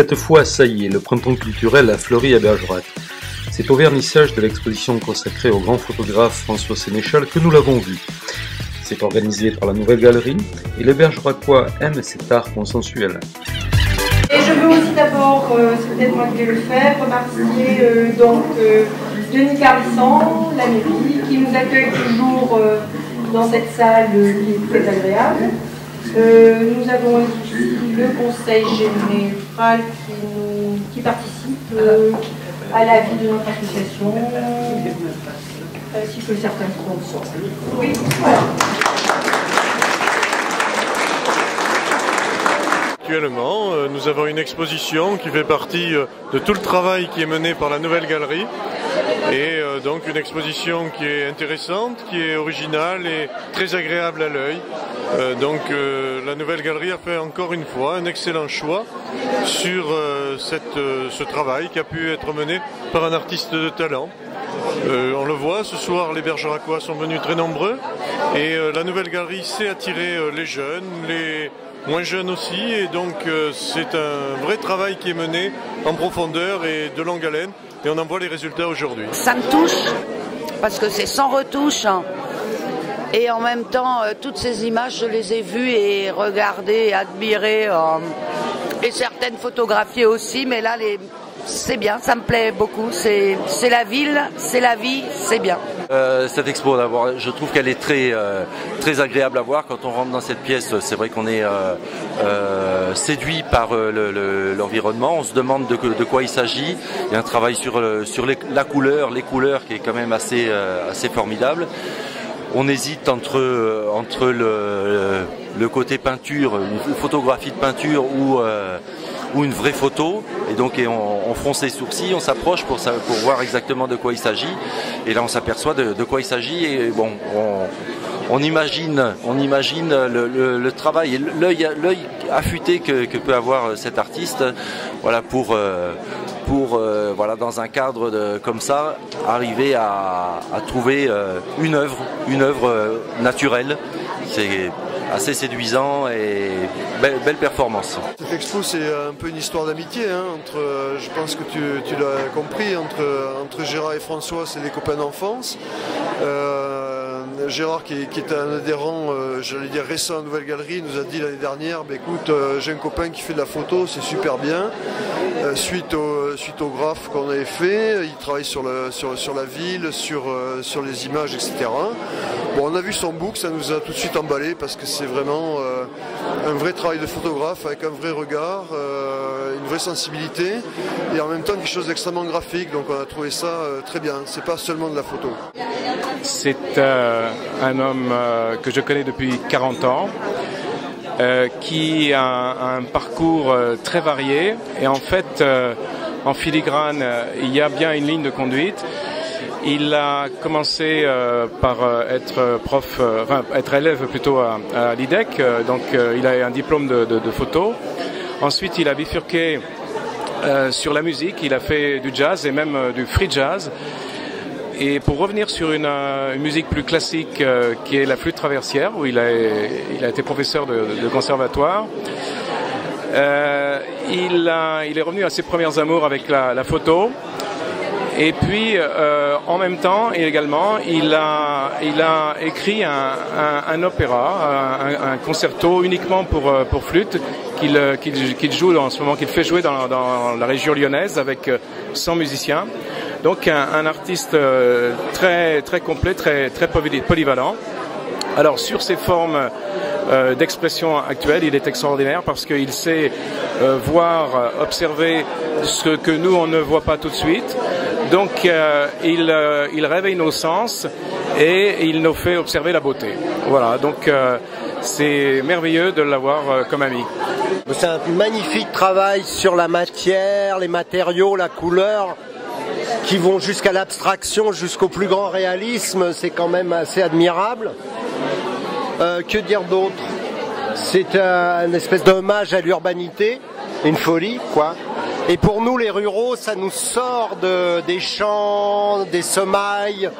Cette fois, ça y est, le printemps culturel a fleuri à Bergerac. C'est au vernissage de l'exposition consacrée au grand photographe François Sénéchal que nous l'avons vu. C'est organisé par la Nouvelle Galerie et les Bergeracois aiment cet art consensuel. Et je veux aussi d'abord, c'est peut-être moi qui vais le faire, remercier Denis Carlisson, la mairie, qui nous accueille toujours dans cette salle qui est très agréable. Nous avons ici le conseil général qui participe à la vie de notre association, ainsi que certains sponsors. Oui, voilà. Actuellement, nous avons une exposition qui fait partie de tout le travail qui est mené par la Nouvelle Galerie. Et donc une exposition qui est intéressante, qui est originale et très agréable à l'œil. La Nouvelle Galerie a fait encore une fois un excellent choix sur ce travail qui a pu être mené par un artiste de talent. On le voit, ce soir les Bergeracois sont venus très nombreux et la Nouvelle Galerie sait attirer les jeunes, les moins jeunes aussi, et donc c'est un vrai travail qui est mené en profondeur et de longue haleine. Et on en voit les résultats aujourd'hui. Ça me touche parce que c'est sans retouche et en même temps toutes ces images je les ai vues et regardées et admirées et certaines photographiées aussi, mais là c'est bien, ça me plaît beaucoup, c'est la ville, c'est la vie, c'est bien. Cette expo d'abord, je trouve qu'elle est très agréable à voir. Quand on rentre dans cette pièce, c'est vrai qu'on est séduit par l'environnement. On se demande de quoi il s'agit. Il y a un travail sur la couleur, les couleurs qui est quand même assez formidable. On hésite entre le côté peinture, une photographie de peinture ou une vraie photo, et donc on fronce les sourcils, on s'approche pour voir exactement de quoi il s'agit, et là on s'aperçoit de quoi il s'agit, et bon, on imagine le travail et l'œil affûté que peut avoir cet artiste, voilà, pour voilà, dans un cadre comme ça, arriver à trouver une œuvre naturelle. C'est assez séduisant et belle performance. Cette expo, c'est un peu une histoire d'amitié, hein, je pense que tu l'as compris, entre Gérard et François, c'est des copains d'enfance. Gérard, qui est un adhérent, j'allais dire récent à la Nouvelle Galerie, nous a dit l'année dernière, écoute, j'ai un copain qui fait de la photo, c'est super bien. Suite au graphe qu'on avait fait, il travaille sur la ville, sur les images, etc. Bon, on a vu son book, ça nous a tout de suite emballé parce que c'est vraiment un vrai travail de photographe avec un vrai regard, une vraie sensibilité et en même temps quelque chose d'extrêmement graphique. Donc on a trouvé ça très bien. C'est pas seulement de la photo. C'est un homme que je connais depuis 40 ans. Qui a un parcours très varié et en fait en filigrane il y a bien une ligne de conduite. Il a commencé par être élève plutôt à l'IDEC, donc il a un diplôme de photo. Ensuite il a bifurqué sur la musique, il a fait du jazz et même du free jazz. Et pour revenir sur une musique plus classique qui est la flûte traversière, où il a été professeur de conservatoire, il est revenu à ses premières amours avec la photo. Et puis en même temps et également, il a écrit un opéra, un concerto uniquement pour flûte qu'il joue en ce moment, qu'il fait jouer dans la région lyonnaise avec 100 musiciens. Donc un artiste très complet, très polyvalent. Alors sur ses formes d'expression actuelles, il est extraordinaire parce qu'il sait observer ce que nous on ne voit pas tout de suite. Donc il réveille nos sens et il nous fait observer la beauté. Voilà, donc c'est merveilleux de l'avoir comme ami. C'est un magnifique travail sur la matière, les matériaux, la couleur, qui vont jusqu'à l'abstraction, jusqu'au plus grand réalisme. C'est quand même assez admirable. Que dire d'autre? C'est une espèce d'hommage à l'urbanité, une folie, quoi. Et pour nous, les ruraux, ça nous sort des champs, des semailles.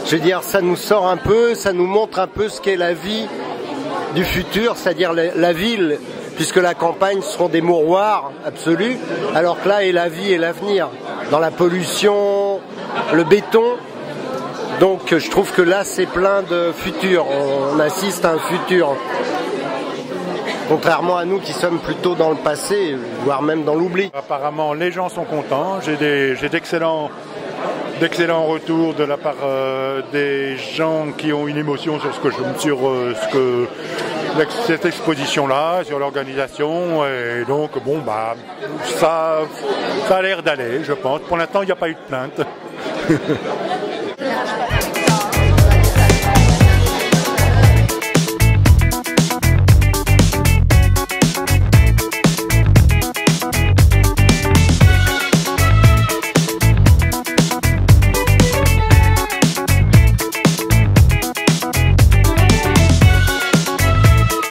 Je veux dire, ça nous sort un peu, ça nous montre un peu ce qu'est la vie du futur, c'est-à-dire la ville puisque la campagne seront des mouroirs absolus, alors que là est la vie et l'avenir, dans la pollution, le béton. Donc je trouve que là c'est plein de futur, on assiste à un futur. Contrairement à nous qui sommes plutôt dans le passé, voire même dans l'oubli. Apparemment les gens sont contents, j'ai d'excellents retours de la part des gens qui ont une émotion sur cette exposition-là, sur l'organisation, et donc bon bah ça a l'air d'aller, je pense. Pour l'instant il n'y a pas eu de plainte.